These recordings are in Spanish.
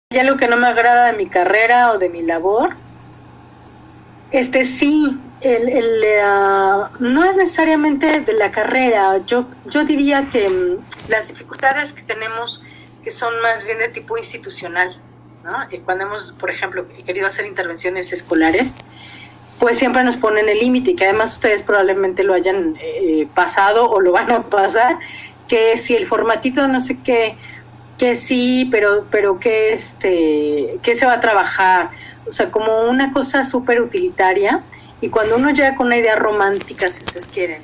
hay algo que no me agrada de mi carrera o de mi labor, sí, no es necesariamente de la carrera. Yo diría que las dificultades que tenemos, que son más bien de tipo institucional, ¿no? Y cuando hemos, por ejemplo, querido hacer intervenciones escolares, pues siempre nos ponen el límite, y que además ustedes probablemente lo hayan pasado o lo van a pasar, que si el formatito no sé qué, que sí, pero que que se va a trabajar, o sea, como una cosa súper utilitaria. Y cuando uno llega con una idea romántica, si ustedes quieren,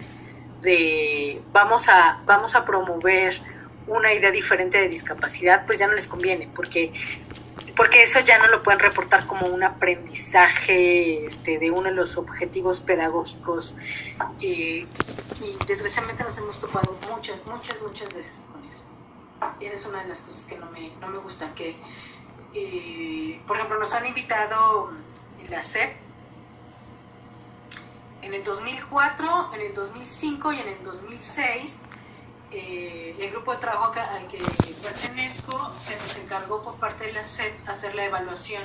de vamos a promover una idea diferente de discapacidad, pues ya no les conviene, porque eso ya no lo pueden reportar como un aprendizaje de uno de los objetivos pedagógicos, y desgraciadamente nos hemos topado muchas veces con eso. Y esa es una de las cosas que no me gustan, que por ejemplo nos han invitado en la SEP en el 2004, en el 2005 y en el 2006. El grupo de trabajo al que pertenezco se nos encargó por parte de la SEP hacer la evaluación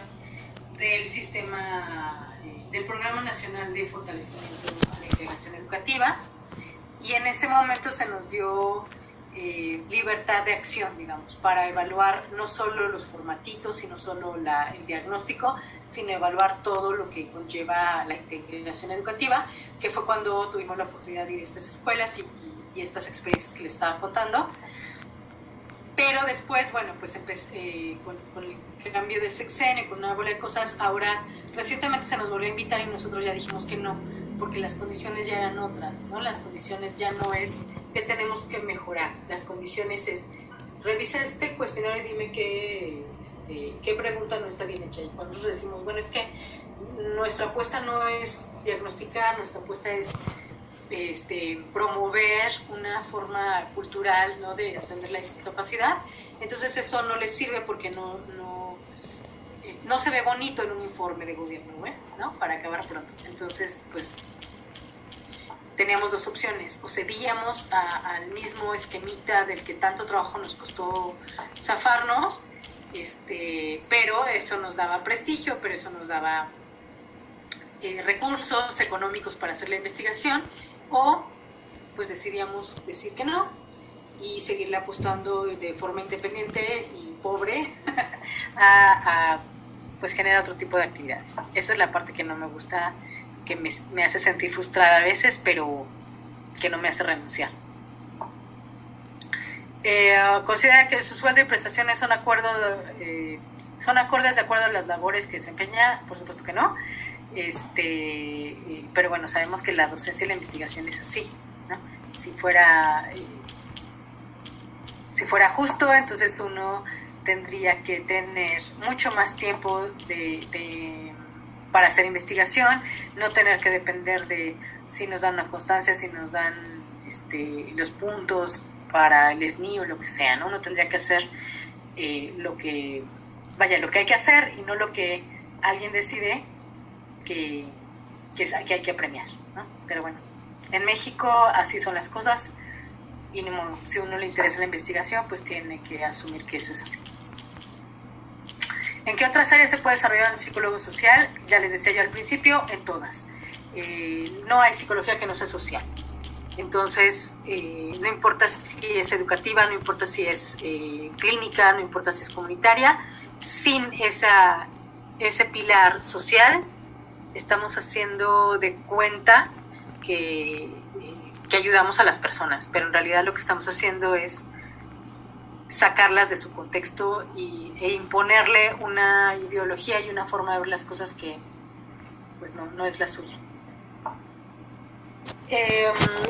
del sistema, del Programa Nacional de Fortalecimiento a la Integración Educativa, y en ese momento se nos dio libertad de acción, digamos, para evaluar no solo los formatitos, sino solo el diagnóstico, sino evaluar todo lo que conlleva la integración educativa, que fue cuando tuvimos la oportunidad de ir a estas escuelas y estas experiencias que les estaba contando. Pero después, bueno, pues con el cambio de sexenio, con una bola de cosas, ahora recientemente se nos volvió a invitar y nosotros ya dijimos que no, porque las condiciones ya eran otras, ¿no? Las condiciones ya no es que tenemos que mejorar, las condiciones es revisa este cuestionario y dime qué pregunta no está bien hecha. Y cuando nosotros decimos, bueno, es que nuestra apuesta no es diagnosticar, nuestra apuesta es promover una forma cultural, ¿no?, de atender la discapacidad. Entonces eso no les sirve porque no se ve bonito en un informe de gobierno, ¿no?, para acabar pronto. Entonces, pues teníamos dos opciones: o cedíamos al mismo esquemita del que tanto trabajo nos costó zafarnos, pero eso nos daba prestigio, pero eso nos daba recursos económicos para hacer la investigación, o pues decidíamos decir que no y seguirle apostando de forma independiente y pobre a pues generar otro tipo de actividades. Esa es la parte que no me gusta, que me hace sentir frustrada a veces, pero que no me hace renunciar. Considera que su sueldo y prestaciones son acordes de acuerdo a las labores que desempeña. Por supuesto que no. Pero bueno, sabemos que la docencia y la investigación es así, ¿no? Si fuera justo, entonces uno tendría que tener mucho más tiempo para hacer investigación, no tener que depender de si nos dan una constancia, si nos dan los puntos para el SNI o lo que sea, ¿no? Uno tendría que hacer lo que hay que hacer, y no lo que alguien decide que hay que premiar, ¿no? Pero bueno, en México así son las cosas, y si a uno le interesa la investigación, pues tiene que asumir que eso es así. ¿En qué otras áreas se puede desarrollar el psicólogo social? Ya les decía yo al principio, en todas. No hay psicología que no sea social. Entonces, no importa si es educativa, no importa si es clínica, no importa si es comunitaria, sin ese pilar social, estamos haciendo de cuenta que ayudamos a las personas, pero en realidad lo que estamos haciendo es sacarlas de su contexto e imponerle una ideología y una forma de ver las cosas que pues no es la suya.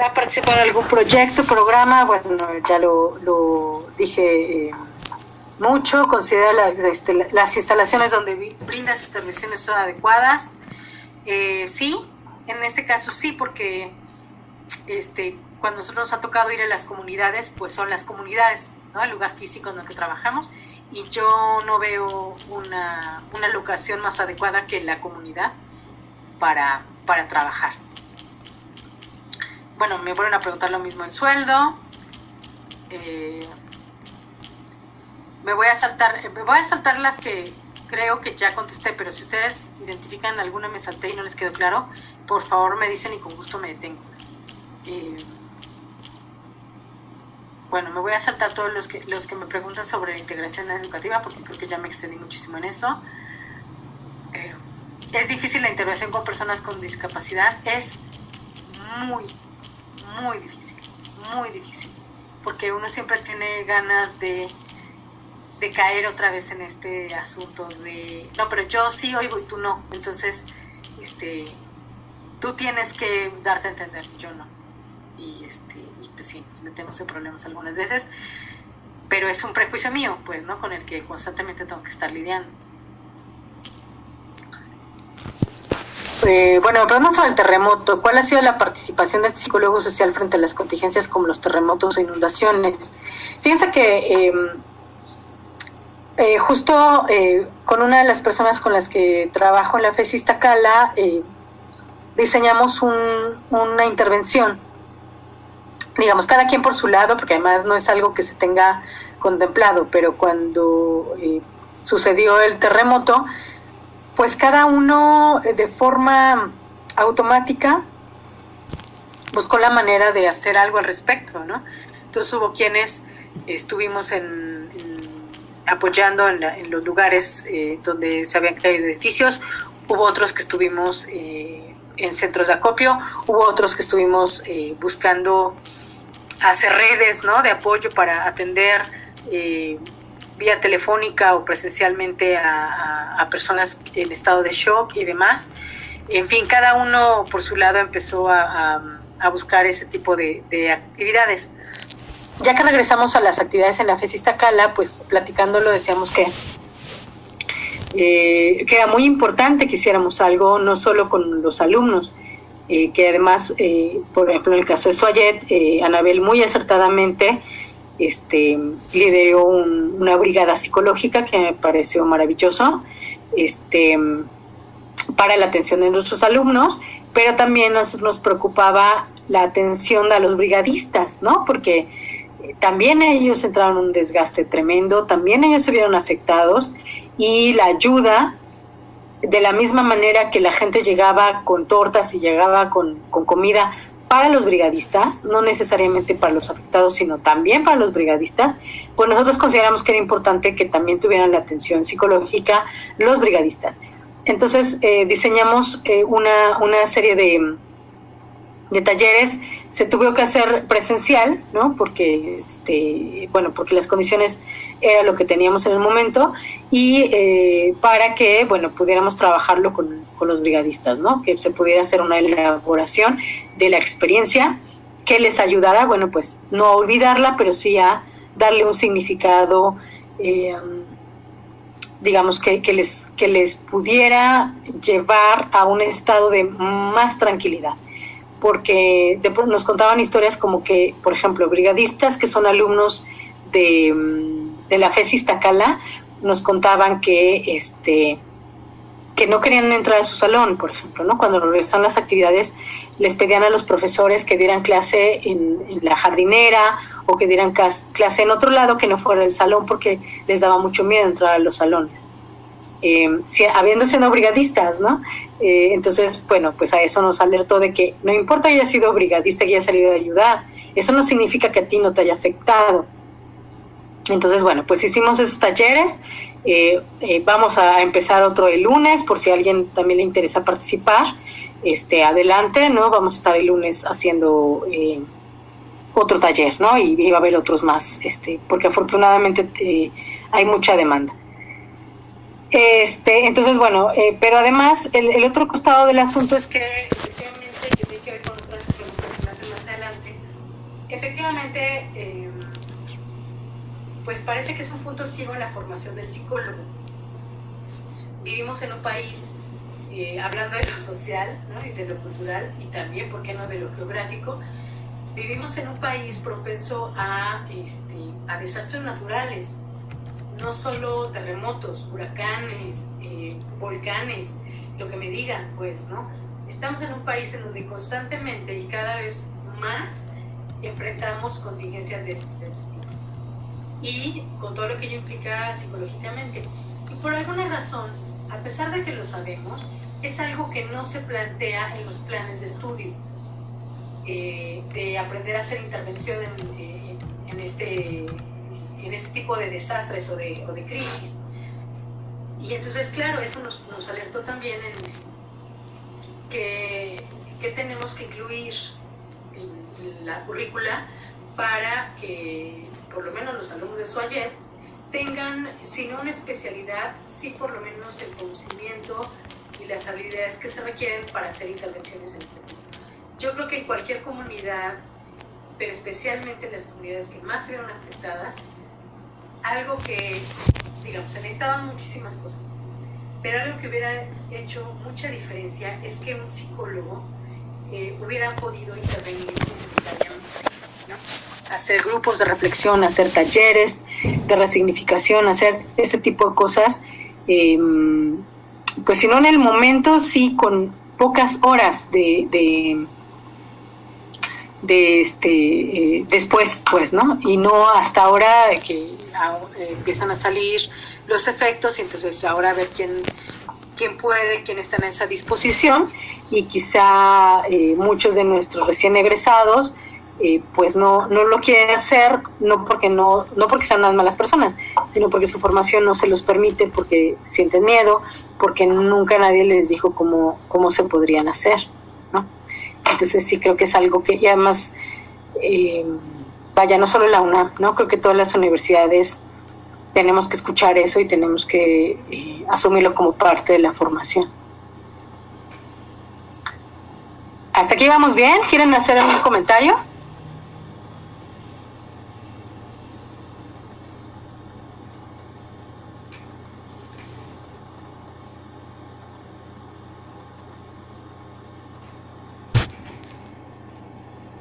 ¿Ha participado en algún proyecto, programa? Bueno, ya lo dije mucho. Considera las instalaciones donde brinda sus intervenciones son adecuadas. Sí, en este caso sí, porque cuando nosotros nos ha tocado ir a las comunidades, pues son las comunidades, ¿no?, el lugar físico en el que trabajamos, y yo no veo una locación más adecuada que la comunidad para trabajar. Bueno, me vuelven a preguntar lo mismo: el sueldo. me voy a saltar las que creo que ya contesté, pero si ustedes identifican alguna me salté y no les quedó claro, por favor me dicen y con gusto me detengo. Bueno, me voy a saltar todos los que me preguntan sobre la integración educativa, porque creo que ya me extendí muchísimo en eso. Es difícil la integración con personas con discapacidad, es muy, muy difícil, porque uno siempre tiene ganas de caer otra vez en este asunto de, no, pero yo sí oigo y tú no, entonces, tú tienes que darte a entender, yo no. Y pues sí, nos metemos en problemas algunas veces, pero es un prejuicio mío, pues, ¿no? Con el que constantemente tengo que estar lidiando. Bueno, hablando sobre el terremoto, ¿cuál ha sido la participación del psicólogo social frente a las contingencias como los terremotos o inundaciones? Fíjense que justo con una de las personas con las que trabajo en la FES Iztacala, diseñamos una intervención, digamos, cada quien por su lado, porque además no es algo que se tenga contemplado, pero cuando sucedió el terremoto, pues cada uno de forma automática buscó la manera de hacer algo al respecto, ¿no? Entonces hubo quienes estuvimos apoyando en los lugares donde se habían caído edificios, hubo otros que estuvimos en centros de acopio, hubo otros que estuvimos buscando hacer redes, ¿no?, de apoyo para atender vía telefónica o presencialmente a personas en estado de shock y demás. En fin, cada uno por su lado empezó a buscar ese tipo de actividades. Ya que regresamos a las actividades en la FES Iztacala, pues platicándolo decíamos que era muy importante que hiciéramos algo, no solo con los alumnos, que además, por ejemplo, en el caso de Suayet, Anabel muy acertadamente lideró una brigada psicológica que me pareció maravilloso, para la atención de nuestros alumnos, pero también nos preocupaba la atención de los brigadistas, ¿no? Porque también ellos entraron en un desgaste tremendo, también ellos se vieron afectados, y la ayuda, de la misma manera que la gente llegaba con tortas y llegaba con comida para los brigadistas, no necesariamente para los afectados, sino también para los brigadistas, pues nosotros consideramos que era importante que también tuvieran la atención psicológica los brigadistas. Entonces diseñamos una serie de talleres. Se tuvo que hacer presencial, ¿no? Porque porque las condiciones era lo que teníamos en el momento, y para que pudiéramos trabajarlo con los brigadistas, ¿no? Que se pudiera hacer una elaboración de la experiencia que les ayudara, pues no a olvidarla, pero sí a darle un significado, digamos, que les pudiera llevar a un estado de más tranquilidad. Porque nos contaban historias como que, por ejemplo, brigadistas que son alumnos de la FES Iztacala nos contaban que no querían entrar a su salón, por ejemplo, ¿no? Cuando regresaban las actividades, les pedían a los profesores que dieran clase en la jardinera o que dieran clase en otro lado que no fuera el salón, porque les daba mucho miedo entrar a los salones, habiendo sido brigadistas, ¿no? Entonces, pues a eso nos alertó de que no importa que haya sido brigadista, que haya salido a ayudar, eso no significa que a ti no te haya afectado. Entonces, pues hicimos esos talleres. Vamos a empezar otro el lunes, por si a alguien también le interesa participar, adelante, ¿no? Vamos a estar el lunes haciendo otro taller, ¿no? Y va a haber otros más, porque afortunadamente hay mucha demanda. Entonces, pero además el otro costado del asunto es que efectivamente, que tiene que ver con otras preguntas que me hacen más adelante, efectivamente, pues parece que es un punto ciego en la formación del psicólogo. Vivimos en un país, hablando de lo social, ¿no?, y de lo cultural, y también, ¿por qué no?, de lo geográfico, vivimos en un país propenso a desastres naturales. No solo terremotos, huracanes, volcanes, lo que me digan, pues, ¿no? Estamos en un país en donde constantemente y cada vez más enfrentamos contingencias de este tipo. y con todo lo que ello implica psicológicamente. Y por alguna razón, a pesar de que lo sabemos, es algo que no se plantea en los planes de estudio, de aprender a hacer intervención en este tipo de desastres o de crisis. Y entonces, claro, eso nos alertó también en que tenemos que incluir en la currícula para que por lo menos los alumnos de SOAYET tengan, si no una especialidad, sí por lo menos el conocimiento y las habilidades que se requieren para hacer intervenciones en este tipo. Yo creo que en cualquier comunidad, pero especialmente en las comunidades que más se vieron afectadas, algo que, digamos, se necesitaban muchísimas cosas, pero algo que hubiera hecho mucha diferencia es que un psicólogo hubiera podido intervenir comunitariamente, ¿no? Hacer grupos de reflexión, hacer talleres de resignificación, hacer este tipo de cosas, pues si no en el momento, sí con pocas horas después, pues, ¿no? Y no hasta ahora que empiezan a salir los efectos y entonces ahora a ver quién puede, quién está en esa disposición y quizá muchos de nuestros recién egresados pues no lo quieren hacer, no porque sean unas malas personas, sino porque su formación no se los permite, porque sienten miedo, porque nunca nadie les dijo cómo se podrían hacer, ¿no? Entonces sí creo que es algo que, y además, no solo la UNAM, ¿no? Creo que todas las universidades tenemos que escuchar eso y tenemos que asumirlo como parte de la formación. ¿Hasta aquí vamos bien? ¿Quieren hacer algún comentario?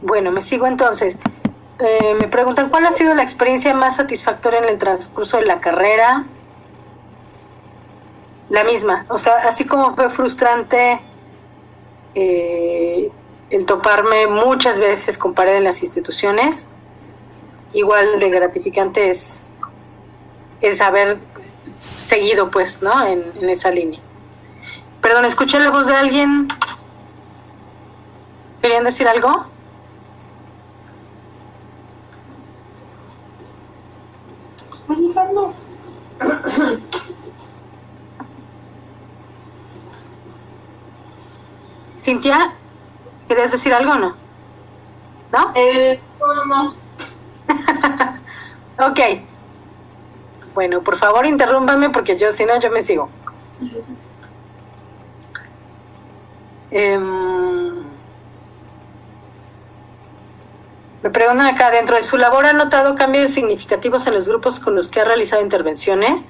Bueno, me sigo entonces. Me preguntan, ¿cuál ha sido la experiencia más satisfactoria en el transcurso de la carrera? La misma, o sea, así como fue frustrante el toparme muchas veces con pared en las instituciones, igual de gratificante es haber seguido, pues, ¿no? En esa línea. Perdón, escuché la voz de alguien. ¿Querían decir algo? Cintia, ¿querías decir algo o no? ¿No? No. Ok. Bueno, por favor, interrúmpame porque si no, yo me sigo. Me preguntan acá, dentro de su labor, ¿ha notado cambios significativos en los grupos con los que ha realizado intervenciones?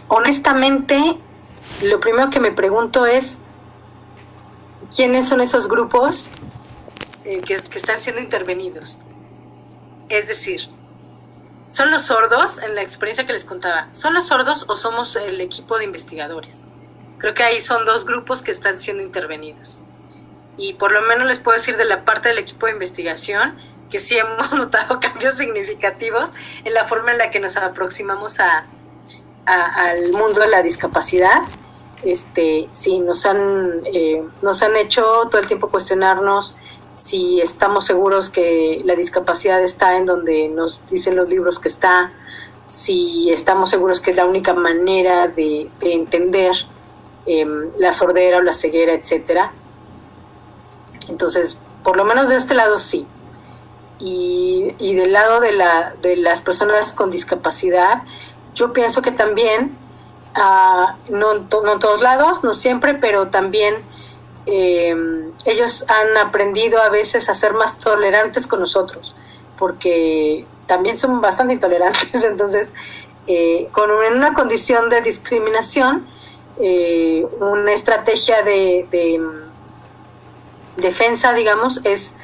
Honestamente, lo primero que me pregunto es ¿quiénes son esos grupos que están siendo intervenidos? Es decir, ¿son los sordos? En la experiencia que les contaba, ¿son los sordos o somos el equipo de investigadores? Creo que ahí son dos grupos que están siendo intervenidos. Y por lo menos les puedo decir de la parte del equipo de investigación que sí hemos notado cambios significativos en la forma en la que nos aproximamos al mundo de la discapacidad. Sí, nos han hecho todo el tiempo cuestionarnos si estamos seguros que la discapacidad está en donde nos dicen los libros que está, si estamos seguros que es la única manera de entender la sordera o la ceguera, etcétera. Entonces, por lo menos de este lado sí. Y del lado de las personas con discapacidad, yo pienso que también, no en todos lados, no siempre, pero también ellos han aprendido a veces a ser más tolerantes con nosotros, porque también son bastante intolerantes. Entonces, en una condición de discriminación, una estrategia de defensa, digamos, es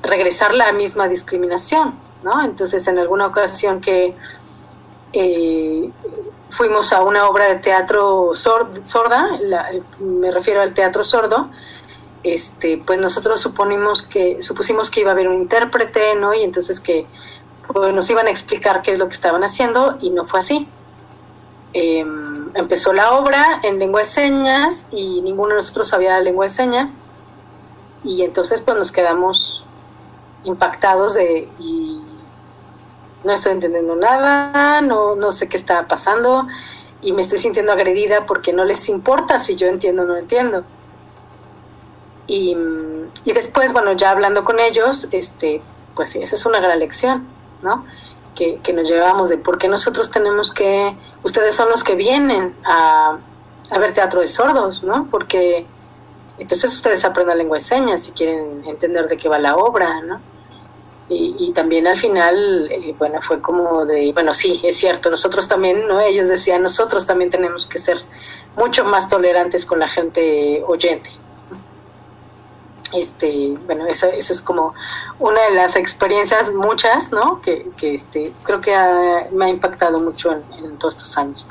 regresar la misma discriminación, ¿no? Entonces, en alguna ocasión que fuimos a una obra de teatro sorda, me refiero al teatro sordo, pues nosotros supusimos que iba a haber un intérprete, ¿no? Y entonces que pues, nos iban a explicar qué es lo que estaban haciendo, y no fue así. Empezó la obra en lengua de señas y ninguno de nosotros sabía la lengua de señas, y entonces pues nos quedamos impactados y no estoy entendiendo nada, no sé qué está pasando, y me estoy sintiendo agredida porque no les importa si yo entiendo o no entiendo. Y después, bueno, ya hablando con ellos, pues sí, esa es una gran lección, ¿no? Que nos llevamos de por qué nosotros tenemos que, ustedes son los que vienen a ver teatro de sordos, ¿no? Porque entonces ustedes aprendan lengua de señas si quieren entender de qué va la obra, ¿no? Y también al final, bueno, fue como de, bueno, sí, es cierto, nosotros también, ¿no? Ellos decían, nosotros también tenemos que ser mucho más tolerantes con la gente oyente. Bueno, eso es como una de las experiencias, muchas, ¿no? Que creo que me ha impactado mucho en todos estos años.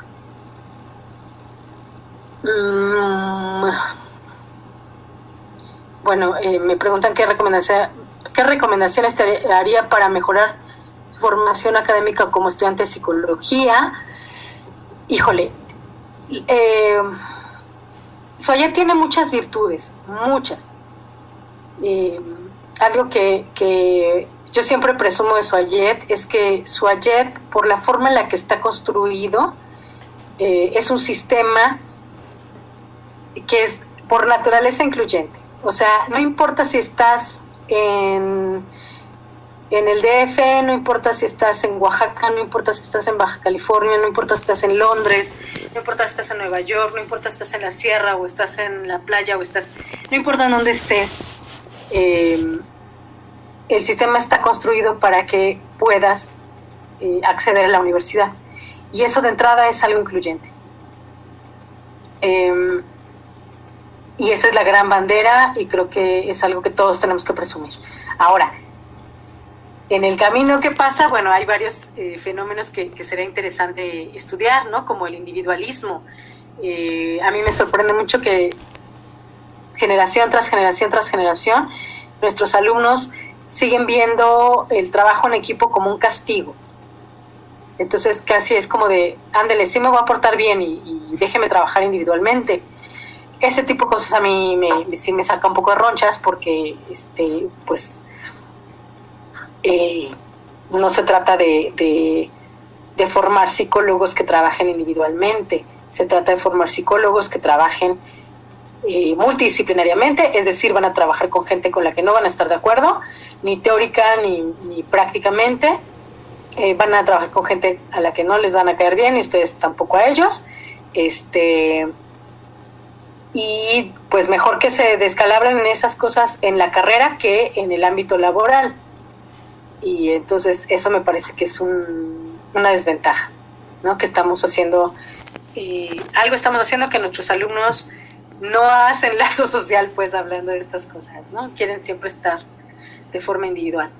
Bueno, me preguntan qué recomendaciones te haría para mejorar formación académica como estudiante de psicología. Híjole, Suayet tiene muchas virtudes, muchas. Algo que yo siempre presumo de Suayet es que Suayet, por la forma en la que está construido, es un sistema que es por naturaleza incluyente. O sea, no importa si estás en el DF, no importa si estás en Oaxaca, no importa si estás en Baja California, no importa si estás en Londres, no importa si estás en Nueva York, no importa si estás en la sierra o estás en la playa no importa en dónde estés, el sistema está construido para que puedas acceder a la universidad. Y eso de entrada es algo incluyente. Y esa es la gran bandera, y creo que es algo que todos tenemos que presumir. Ahora, en el camino que pasa, bueno, hay varios fenómenos que sería interesante estudiar, ¿no? Como el individualismo. A mí me sorprende mucho que generación tras generación tras generación, nuestros alumnos siguen viendo el trabajo en equipo como un castigo. Entonces casi es como de, ándele, sí me voy a portar bien y déjeme trabajar individualmente. Ese tipo de cosas a mí sí me saca un poco de ronchas, porque pues no se trata de formar psicólogos que trabajen individualmente, se trata de formar psicólogos que trabajen multidisciplinariamente, es decir, van a trabajar con gente con la que no van a estar de acuerdo, ni teórica ni prácticamente, van a trabajar con gente a la que no les van a caer bien y ustedes tampoco a ellos, y pues mejor que se descalabren en esas cosas en la carrera que en el ámbito laboral. Y entonces eso me parece que es una desventaja, ¿no? Que estamos haciendo, algo estamos haciendo que nuestros alumnos no hacen lazo social, pues, hablando de estas cosas, ¿no? Quieren siempre estar de forma individual.